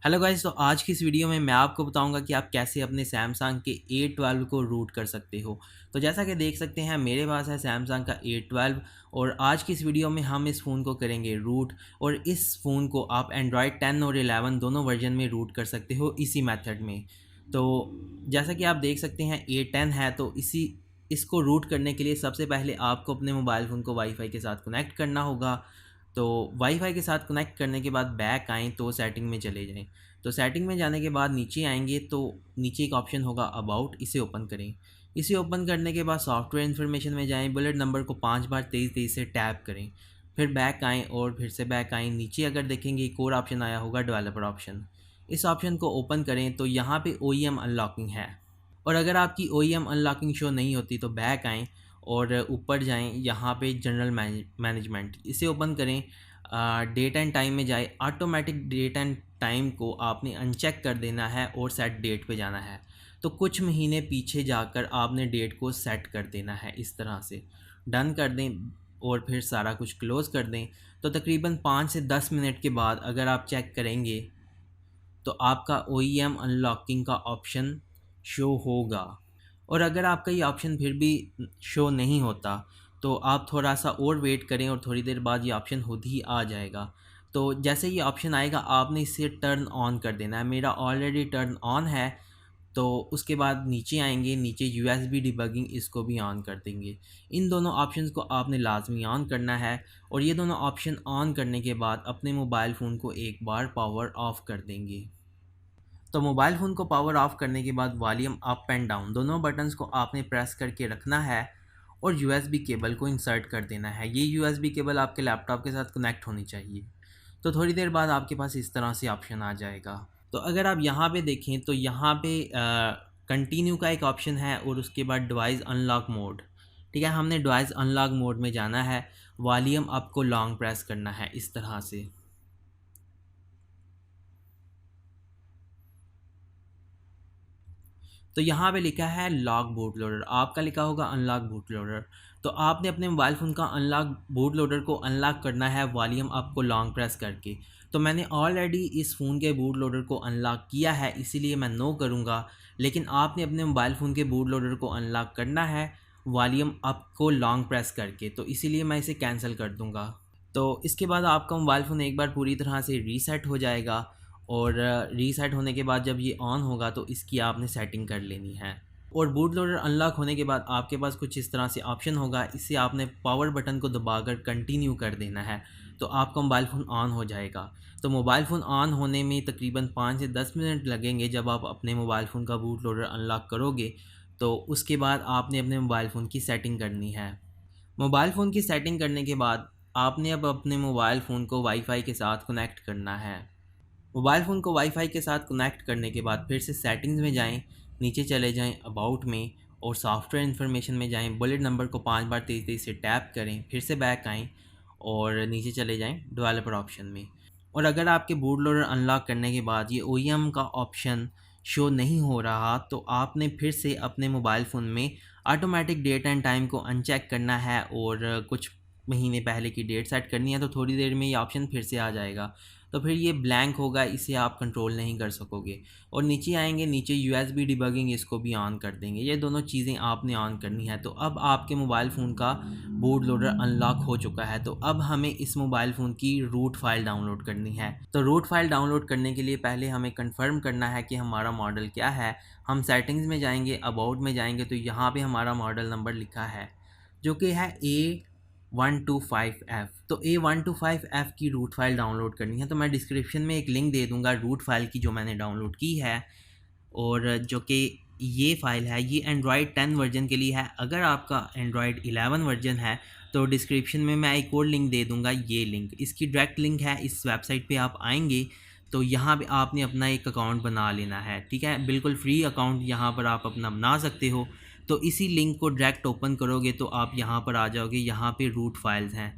Hello guys, तो आज की इस वीडियो में मैं आपको बताऊंगा कि आप कैसे अपने सैमसंग के A12 को रूट कर सकते हो। तो जैसा कि देख सकते हैं मेरे पास है सैमसंग का A12 और आज की इस वीडियो में हम इस फ़ोन को करेंगे रूट। और इस फ़ोन को आप एंड्रॉयड 10 और 11 दोनों वर्जन में रूट कर सकते हो इसी मेथड में। तो जैसा कि आप देख सकते हैं A10 है, तो इसको रूट करने के लिए सबसे पहले आपको अपने मोबाइल फ़ोन को वाईफाई के साथ कनेक्ट करना होगा। तो वाईफाई के साथ कनेक्ट करने के बाद बैक आएँ तो सेटिंग में चले जाएँ। तो सेटिंग में जाने के बाद नीचे आएंगे तो नीचे एक ऑप्शन होगा अबाउट, इसे ओपन करें। इसे ओपन करने के बाद सॉफ्टवेयर इन्फॉर्मेशन में जाएं, बुलेट नंबर को 5 बार तेज़ तेज़ से टैप करें। फिर बैक आएँ और फिर से बैक आएँ। नीचे अगर देखेंगे एक और ऑप्शन आया होगा डेवलपर ऑप्शन, इस ऑप्शन को ओपन करें तो यहाँ पे OEM अनलॉकिंग है। और अगर आपकी OEM अनलॉकिंग शो नहीं होती तो बैक आएँ और ऊपर जाएं, यहाँ पे जनरल मैनेजमेंट इसे ओपन करें। डेट एंड टाइम में जाए, ऑटोमेटिक डेट एंड टाइम को आपने अनचेक कर देना है और सेट डेट पे जाना है। तो कुछ महीने पीछे जाकर आपने डेट को सेट कर देना है, इस तरह से डन कर दें और फिर सारा कुछ क्लोज़ कर दें। तो तकरीबन 5 से 10 मिनट के बाद अगर आप चेक करेंगे तो आपका OEM अनलॉकिंग का ऑप्शन शो होगा। और अगर आपका ये ऑप्शन फिर भी शो नहीं होता तो आप थोड़ा सा और वेट करें और थोड़ी देर बाद ये ऑप्शन खुद ही आ जाएगा। तो जैसे ये ऑप्शन आएगा आपने इसे टर्न ऑन कर देना है। मेरा ऑलरेडी टर्न ऑन है। तो उसके बाद नीचे आएंगे, नीचे USB डिबगिंग इसको भी ऑन कर देंगे। इन दोनों ऑप्शंस को आपने लाजमी ऑन करना है। और ये दोनों ऑप्शन ऑन करने के बाद अपने मोबाइल फ़ोन को एक बार पावर ऑफ़ कर देंगे। तो मोबाइल फ़ोन को पावर ऑफ़ करने के बाद वॉल्यूम अप एंड डाउन दोनों बटन्स को आपने प्रेस करके रखना है और USB केबल को इंसर्ट कर देना है। ये USB केबल आपके लैपटॉप के साथ कनेक्ट होनी चाहिए। तो थोड़ी देर बाद आपके पास इस तरह से ऑप्शन आ जाएगा। तो अगर आप यहाँ पे देखें तो यहाँ पे कंटिन्यू का एक ऑप्शन है और उसके बाद डिवाइस अनलॉक मोड। ठीक है, हमने डिवाइस अनलॉक मोड में जाना है। वॉल्यूम अप को लॉन्ग प्रेस करना है इस तरह से। तो यहाँ पे लिखा है लॉक बूट लोडर, आपका लिखा होगा अनलॉक बूट लोडर। तो आपने अपने मोबाइल फ़ोन का अनलॉक बूट लोडर को अनलॉक करना है वॉल्यूम अप को लॉन्ग प्रेस करके। तो मैंने ऑलरेडी इस फ़ोन के बूट लोडर को अनलॉक किया है, इसीलिए मैं नो करूँगा। लेकिन आपने अपने मोबाइल फ़ोन के बूट लोडर को अनलॉक करना है वॉल्यूम अप को लॉन्ग प्रेस करके, तो इसीलिए मैं इसे कैंसिल कर दूँगा। तो इसके बाद आपका मोबाइल फ़ोन एक बार पूरी तरह से रीसेट हो जाएगा। और रीसेट होने के बाद जब ये ऑन होगा तो इसकी आपने सेटिंग कर लेनी है। और बूट लोडर अनलॉक होने के बाद आपके पास कुछ इस तरह से ऑप्शन होगा, इससे आपने पावर बटन को दबाकर कंटिन्यू कर देना है तो आपका मोबाइल फ़ोन ऑन हो जाएगा। तो मोबाइल फ़ोन ऑन होने में तकरीबन 5 से 10 मिनट लगेंगे जब आप अपने मोबाइल फ़ोन का बूट लोडर अनलॉक करोगे। तो उसके बाद आपने अपने मोबाइल फ़ोन की सेटिंग करनी है। मोबाइल फ़ोन की सेटिंग करने के बाद आपने अब अपने मोबाइल फ़ोन को वाईफाई के साथ कनेक्ट करना है। मोबाइल फ़ोन को वाईफाई के साथ कनेक्ट करने के बाद फिर से सेटिंग्स में जाएं, नीचे चले जाएं अबाउट में और सॉफ्टवेयर इन्फॉर्मेशन में जाएं, बुलेट नंबर को 5 बार तेज़ तेज़ से टैप करें, फिर से बैक आएँ और नीचे चले जाएं डेवलपर ऑप्शन में। और अगर आपके बूट लोडर अनलॉक करने के बाद ये OEM का ऑप्शन शो नहीं हो रहा तो आपने फिर से अपने मोबाइल फ़ोन में ऑटोमेटिक डेट एंड टाइम को अनचेक करना है और कुछ महीने पहले की डेट सेट करनी है। तो थोड़ी देर में ये ऑप्शन फिर से आ जाएगा। तो फिर ये ब्लैंक होगा, इसे आप कंट्रोल नहीं कर सकोगे। और नीचे आएंगे, नीचे USB डिबगिंग इसको भी ऑन कर देंगे। ये दोनों चीज़ें आपने ऑन करनी है। तो अब आपके मोबाइल फ़ोन का बूट लोडर अनलॉक हो चुका है। तो अब हमें इस मोबाइल फ़ोन की रूट फाइल डाउनलोड करनी है। तो रूट फाइल डाउनलोड करने के लिए पहले हमें कंफर्म करना है कि हमारा मॉडल क्या है। हम सेटिंग्स में जाएंगे, अबाउट में जाएंगे तो यहाँ पे हमारा मॉडल नंबर लिखा है जो कि है A125F। तो A125F की रूट फाइल डाउनलोड करनी है। तो मैं डिस्क्रिप्शन में एक लिंक दे दूँगा रूट फाइल की जो मैंने डाउनलोड की है। और जो कि ये फ़ाइल है ये एंड्रॉयड 10 वर्जन के लिए है। अगर आपका एंड्रॉयड 11 वर्जन है तो डिस्क्रिप्शन में मैं एक और लिंक दे दूँगा, ये लिंक इसकी डायरेक्ट लिंक है। इस वेबसाइट पे आप आएंगे तो यहाँ पे आपने अपना एक अकाउंट बना लेना है। ठीक है, बिल्कुल फ्री अकाउंट यहाँ पर आप अपना बना सकते हो। तो इसी लिंक को डायरेक्ट ओपन करोगे तो आप यहाँ पर आ जाओगे, यहाँ पे रूट फाइल्स हैं।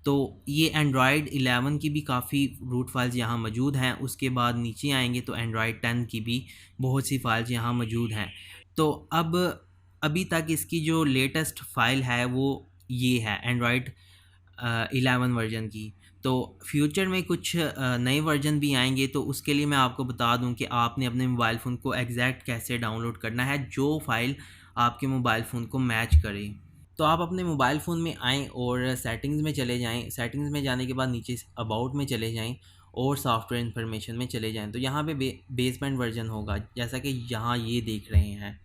तो ये एंड्रॉयड 11 की भी काफ़ी रूट फाइल्स यहाँ मौजूद हैं। उसके बाद नीचे आएंगे तो एंड्रॉयड 10 की भी बहुत सी फाइल्स यहाँ मौजूद हैं। तो अब अभी तक इसकी जो लेटेस्ट फ़ाइल है वो ये है एंड्रॉयड 11 वर्जन की। तो फ्यूचर में कुछ नए वर्जन भी आएंगे, तो उसके लिए मैं आपको बता दूं कि आपने अपने मोबाइल फ़ोन को एग्जैक्ट कैसे डाउनलोड करना है जो फ़ाइल आपके मोबाइल फ़ोन को मैच करे। तो आप अपने मोबाइल फ़ोन में आएँ और सेटिंग्स में चले जाएँ। सेटिंग्स में जाने के बाद नीचे अबाउट में चले जाएँ और सॉफ्टवेयर इन्फॉर्मेशन में चले जाएँ। तो यहाँ पे बेसबैंड वर्जन होगा, जैसा कि यहाँ ये देख रहे हैं।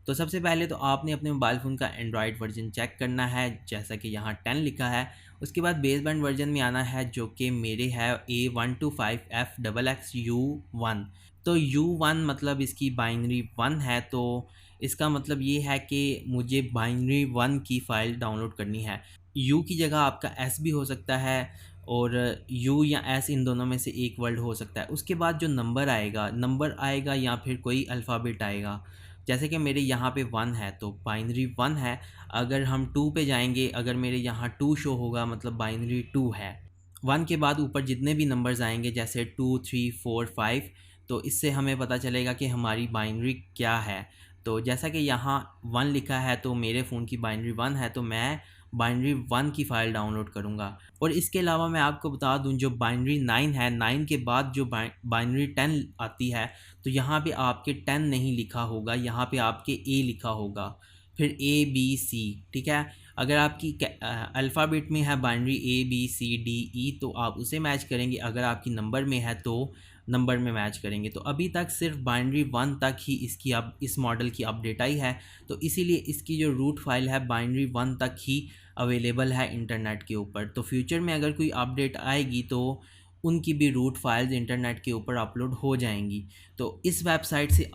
तो सबसे पहले तो आपने अपने मोबाइल फ़ोन का एंड्रॉयड वर्जन चेक करना है, जैसा कि यहाँ 10 लिखा है। उसके बाद बेसबैंड वर्जन में आना है, जो कि मेरे है A125FXXU1। तो U1 मतलब इसकी बाइनरी 1 है, तो इसका मतलब ये है कि मुझे बाइनरी 1 की फ़ाइल डाउनलोड करनी है। U की जगह आपका S भी हो सकता है, और U या S इन दोनों में से एक वर्ड हो सकता है। उसके बाद जो नंबर आएगा या फिर कोई अल्फ़ाबेट आएगा, जैसे कि मेरे यहाँ पे 1 है तो बाइनरी 1 है। अगर हम 2 पे जाएंगे, अगर मेरे यहाँ 2 शो होगा मतलब बाइनरी 2 है। 1 के बाद ऊपर जितने भी नंबर्स आएंगे जैसे 2, 3, 4, 5, तो इससे हमें पता चलेगा कि हमारी बाइनरी क्या है। तो जैसा कि यहाँ 1 लिखा है तो मेरे फ़ोन की बाइनरी 1 है, तो मैं बाइनरी 1 की फ़ाइल डाउनलोड करूँगा। और इसके अलावा मैं आपको बता दूँ, जो बाइनरी 9 है, 9 के बाद जो बाइनरी 10 आती है, तो यहाँ पे आपके 10 नहीं लिखा होगा, यहाँ पे आपके ए लिखा होगा, फिर ए बी सी। ठीक है, अगर आपकी अल्फ़ाबेट में है बाइनरी ABCDE तो आप उसे मैच करेंगे, अगर आपकी नंबर में है तो नंबर में मैच करेंगे। तो अभी तक सिर्फ बाइनरी 1 तक ही इसकी अब इस मॉडल की अपडेट आई है, तो इसीलिए इसकी जो रूट फाइल है बाइनरी 1 तक ही अवेलेबल है इंटरनेट के ऊपर। तो फ्यूचर में अगर कोई अपडेट आएगी तो उनकी भी रूट फाइल्स इंटरनेट के ऊपर अपलोड हो जाएंगी। तो इस वेबसाइट से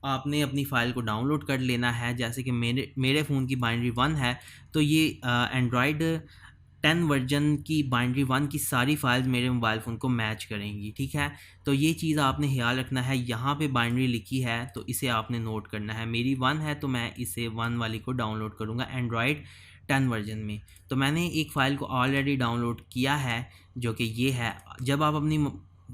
आपने अपनी फ़ाइल को डाउनलोड कर लेना है। जैसे कि मेरे फ़ोन की बाइनरी 1 है, तो ये एंड्रॉयड 10 वर्जन की बाइनरी 1 की सारी फाइल्स मेरे मोबाइल फ़ोन को मैच करेंगी। ठीक है, तो ये चीज़ आपने ख्याल रखना है। यहाँ पे बाइनरी लिखी है तो इसे आपने नोट करना है। मेरी 1 है तो मैं इसे 1 वाली को डाउनलोड करूँगा एंड्रॉयड 10 वर्जन में। तो मैंने एक फ़ाइल को ऑलरेडी डाउनलोड किया है, जो कि ये है। जब आप अपनी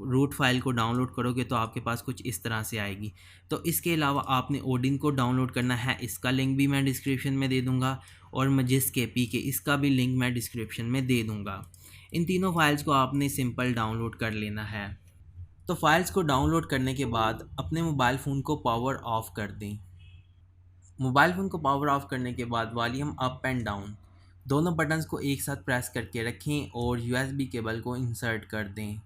रूट फाइल को डाउनलोड करोगे तो आपके पास कुछ इस तरह से आएगी। तो इसके अलावा आपने ओडिन को डाउनलोड करना है, इसका लिंक भी मैं डिस्क्रिप्शन में दे दूँगा, और मजिस KP के इसका भी लिंक मैं डिस्क्रिप्शन में दे दूँगा। इन तीनों फाइल्स को आपने सिंपल डाउनलोड कर लेना है। तो फाइल्स को डाउनलोड करने के बाद अपने मोबाइल फ़ोन को पावर ऑफ़ कर दें। मोबाइल फ़ोन को पावर ऑफ़ करने के बाद वॉल्यूम अप एंड डाउन दोनों बटन्स को एक साथ प्रेस करके रखें और USB केबल को इंसर्ट कर दें।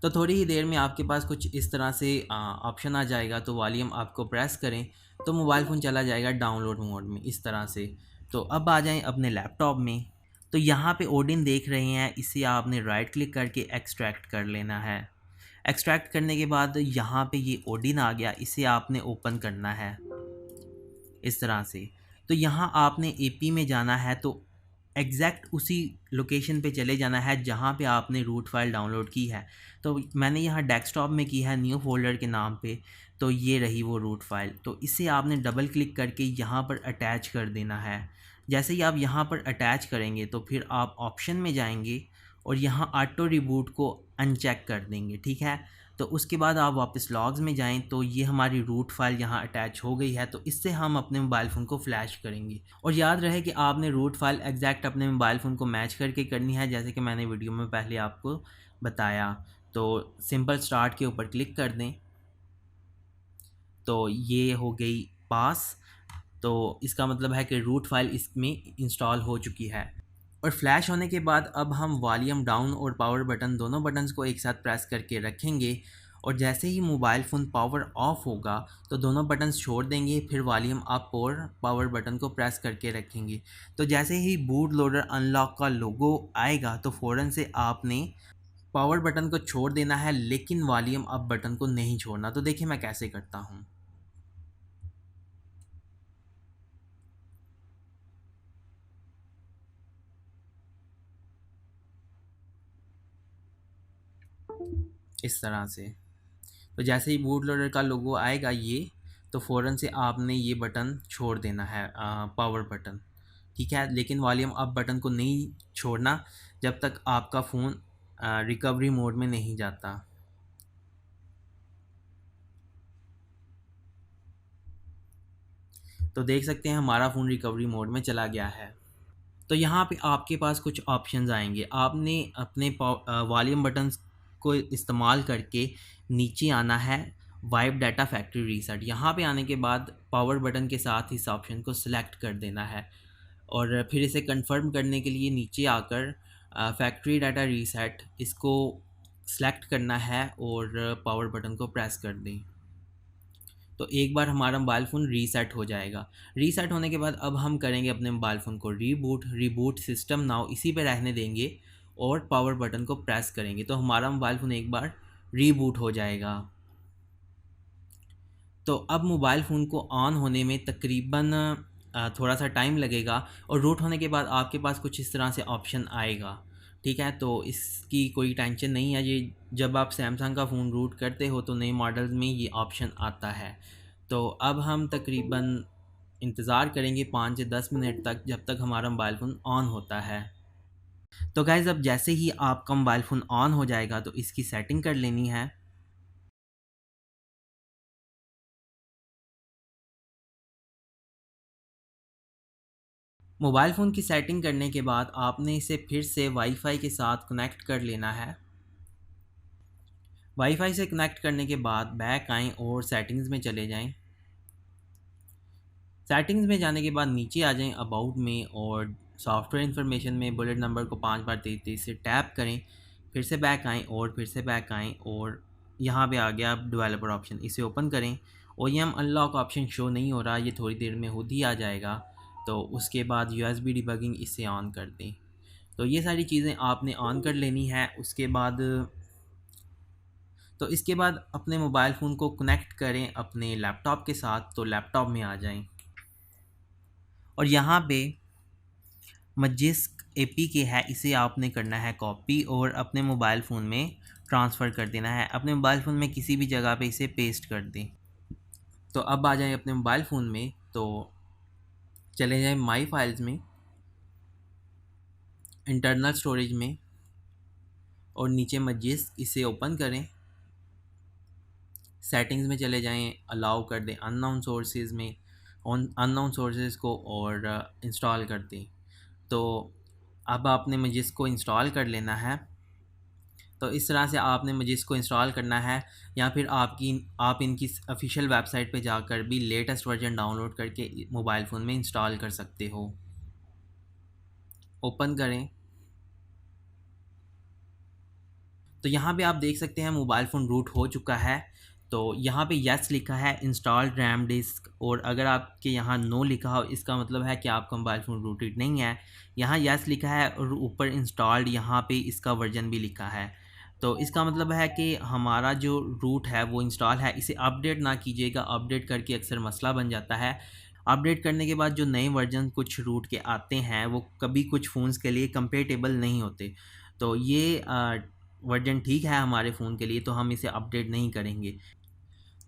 तो थोड़ी ही देर में आपके पास कुछ इस तरह से ऑप्शन आ जाएगा, तो वॉल्यूम आपको प्रेस करें तो मोबाइल फ़ोन चला जाएगा डाउनलोड मोड में इस तरह से। तो अब आ जाएं अपने लैपटॉप में। तो यहाँ पे ओडिन देख रहे हैं, इसे आपने राइट क्लिक करके एक्सट्रैक्ट कर लेना है। एक्सट्रैक्ट करने के बाद यहाँ पे ये ओडिन आ गया, इसे आपने ओपन करना है इस तरह से। तो यहाँ आपने AP में जाना है, तो एग्जैक्ट उसी लोकेशन पे चले जाना है जहाँ पे आपने रूट फाइल डाउनलोड की है। तो मैंने यहाँ डेस्कटॉप में की है न्यू फोल्डर के नाम पे, तो ये रही वो रूट फाइल। तो इसे आपने डबल क्लिक करके यहाँ पर अटैच कर देना है। जैसे ही आप यहाँ पर अटैच करेंगे तो फिर आप ऑप्शन में जाएंगे और यहाँ ऑटो रिबूट को अनचेक कर देंगे। ठीक है, तो उसके बाद आप वापस लॉग्स में जाएं तो ये हमारी रूट फाइल यहाँ अटैच हो गई है। तो इससे हम अपने मोबाइल फ़ोन को फ्लैश करेंगे, और याद रहे कि आपने रूट फाइल एग्जैक्ट अपने मोबाइल फ़ोन को मैच करके करनी है, जैसे कि मैंने वीडियो में पहले आपको बताया। तो सिंपल स्टार्ट के ऊपर क्लिक कर दें, तो ये हो गई पास। तो इसका मतलब है कि रूट फाइल इसमें इंस्टॉल हो चुकी है। और फ्लैश होने के बाद अब हम वॉल्यूम डाउन और पावर बटन दोनों बटन्स को एक साथ प्रेस करके रखेंगे, और जैसे ही मोबाइल फ़ोन पावर ऑफ होगा तो दोनों बटन्स छोड़ देंगे, फिर वॉल्यूम अप और पावर बटन को प्रेस करके रखेंगे। तो जैसे ही बूट लोडर अनलॉक का लोगो आएगा तो फ़ौरन से आपने पावर बटन को छोड़ देना है, लेकिन वॉल्यूम अप बटन को नहीं छोड़ना। तो देखिए मैं कैसे करता हूँ। इस तरह से। तो जैसे ही बूट लोडर का लोगो आएगा ये, तो फ़ौरन से आपने ये बटन छोड़ देना है, पावर बटन। ठीक है, लेकिन वॉल्यूम अप बटन को नहीं छोड़ना जब तक आपका फ़ोन रिकवरी मोड में नहीं जाता। तो देख सकते हैं हमारा फ़ोन रिकवरी मोड में चला गया है। तो यहाँ पे आपके पास कुछ ऑप्शंस आएंगे। आपने अपने वॉल्यूम बटन्स को इस्तेमाल करके नीचे आना है, वाइप डाटा फैक्ट्री रीसेट। यहाँ पे आने के बाद पावर बटन के साथ इस ऑप्शन को सिलेक्ट कर देना है और फिर इसे कंफर्म करने के लिए नीचे आकर फैक्ट्री डाटा रीसेट इसको सेलेक्ट करना है और पावर बटन को प्रेस कर दें। तो एक बार हमारा मोबाइल फ़ोन रीसेट हो जाएगा। रीसेट होने के बाद अब हम करेंगे अपने मोबाइल फ़ोन को रीबूट सिस्टम नाउ इसी पे रहने देंगे और पावर बटन को प्रेस करेंगे तो हमारा मोबाइल फ़ोन एक बार रीबूट हो जाएगा। तो अब मोबाइल फ़ोन को ऑन होने में तकरीबन थोड़ा सा टाइम लगेगा और रूट होने के बाद आपके पास कुछ इस तरह से ऑप्शन आएगा। ठीक है, तो इसकी कोई टेंशन नहीं है। ये जब आप सैमसंग का फ़ोन रूट करते हो तो नए मॉडल्स में ये ऑप्शन आता है। तो अब हम तकरीबन इंतज़ार करेंगे 5 से 10 मिनट तक, जब तक हमारा मोबाइल फ़ोन ऑन होता है। तो गाइज़ अब जैसे ही आपका मोबाइल फ़ोन ऑन हो जाएगा तो इसकी सेटिंग कर लेनी है। मोबाइल फ़ोन की सेटिंग करने के बाद आपने इसे फिर से वाईफाई के साथ कनेक्ट कर लेना है। वाईफाई से कनेक्ट करने के बाद बैक आएँ और सेटिंग्स में चले जाएँ। सेटिंग्स में जाने के बाद नीचे आ जाएँ अबाउट में और सॉफ्टवेयर इन्फॉर्मेशन में बुलेट नंबर को 5 बार तेज़ से टैप करें। फिर से बैक आएँ और फिर से बैक आएँ और यहाँ पे आ गया अब डेवलपर ऑप्शन, इसे ओपन करें। OEM अनलॉक ऑप्शन शो नहीं हो रहा, ये थोड़ी देर में खुद ही आ जाएगा। तो उसके बाद USB डिबगिंग इसे ऑन कर दें। तो ये सारी चीज़ें आपने ऑन कर लेनी है। उसके बाद तो इसके बाद अपने मोबाइल फ़ोन को कनेक्ट करें अपने लैपटॉप के साथ। तो लैपटॉप में आ जाएं और यहाँ पे मजिस्क APK है, इसे आपने करना है कॉपी और अपने मोबाइल फ़ोन में ट्रांसफ़र कर देना है। अपने मोबाइल फ़ोन में किसी भी जगह पे इसे पेस्ट कर दें। तो अब आ जाएं अपने मोबाइल फ़ोन में, तो चले जाएं माई फाइल्स में, इंटरनल स्टोरेज में और नीचे मजिस्क, इसे ओपन करें। सेटिंग्स में चले जाएं, अलाउ कर दें अननोन सोर्सेज में, अननोन सोर्सेज को और इंस्टॉल कर दें। तो अब आपने मजिस्क को इंस्टॉल कर लेना है। तो इस तरह से आपने मजिस्क को इंस्टॉल करना है, या फिर आप इनकी ऑफिशियल वेबसाइट पे जाकर भी लेटेस्ट वर्जन डाउनलोड करके मोबाइल फ़ोन में इंस्टॉल कर सकते हो। ओपन करें तो यहाँ पे आप देख सकते हैं मोबाइल फ़ोन रूट हो चुका है। तो यहाँ पे यस लिखा है इंस्टॉल्ड रैम डिस्क, और अगर आपके यहाँ नो लिखा हो इसका मतलब है कि आपका मोबाइल फ़ोन रूटेड नहीं है। यहाँ यस लिखा है और ऊपर इंस्टॉल्ड यहाँ पे इसका वर्जन भी लिखा है। तो इसका मतलब है कि हमारा जो रूट है वो इंस्टॉल है। इसे अपडेट ना कीजिएगा, अपडेट करके अक्सर मसला बन जाता है। अपडेट करने के बाद जो नए वर्जन कुछ रूट के आते हैं वो कभी कुछ फ़ोन्स के लिए कंपेटेबल नहीं होते। तो ये वर्जन ठीक है हमारे फ़ोन के लिए, तो हम इसे अपडेट नहीं करेंगे।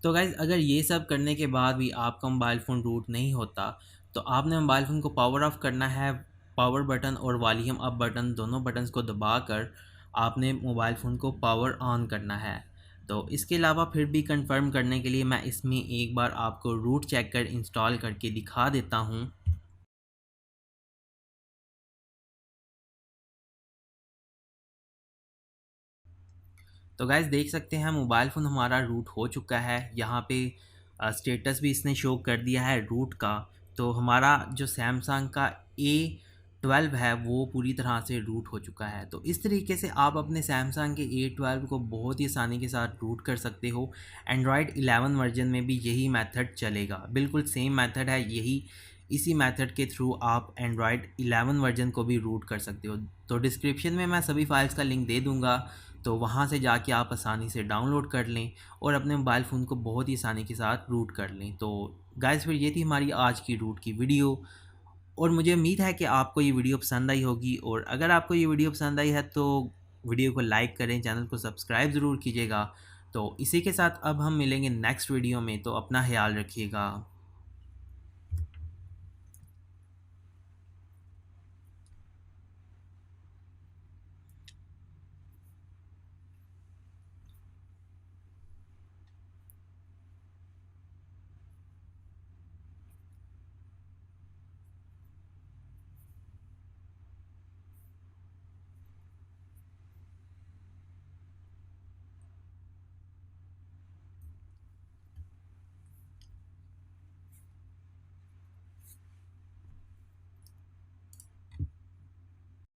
तो गाइज़ अगर ये सब करने के बाद भी आपका मोबाइल फ़ोन रूट नहीं होता तो आपने मोबाइल फ़ोन को पावर ऑफ़ करना है। पावर बटन और वॉल्यूम अप बटन दोनों बटन्स को दबाकर आपने मोबाइल फ़ोन को पावर ऑन करना है। तो इसके अलावा फिर भी कंफर्म करने के लिए मैं इसमें एक बार आपको रूट चेक कर इंस्टॉल करके दिखा देता हूँ। तो गाइज़ देख सकते हैं मोबाइल फ़ोन हमारा रूट हो चुका है। यहाँ पे स्टेटस भी इसने शो कर दिया है रूट का। तो हमारा जो सैमसंग का A12 है वो पूरी तरह से रूट हो चुका है। तो इस तरीके से आप अपने सैमसंग के A12 को बहुत ही आसानी के साथ रूट कर सकते हो। एंड्रॉयड 11 वर्जन में भी यही मेथड चलेगा, बिल्कुल सेम मेथड है यही। इसी मेथड के थ्रू आप एंड्रॉयड 11 वर्जन को भी रूट कर सकते हो। तो डिस्क्रिप्शन में मैं सभी फाइल्स का लिंक दे दूँगा, तो वहाँ से जाके आप आसानी से डाउनलोड कर लें और अपने मोबाइल फ़ोन को बहुत ही आसानी के साथ रूट कर लें। तो गाइस फिर ये थी हमारी आज की रूट की वीडियो, और मुझे उम्मीद है कि आपको ये वीडियो पसंद आई होगी। और अगर आपको ये वीडियो पसंद आई है तो वीडियो को लाइक करें, चैनल को सब्सक्राइब ज़रूर कीजिएगा। तो इसी के साथ अब हम मिलेंगे नेक्स्ट वीडियो में, तो अपना ख्याल रखिएगा।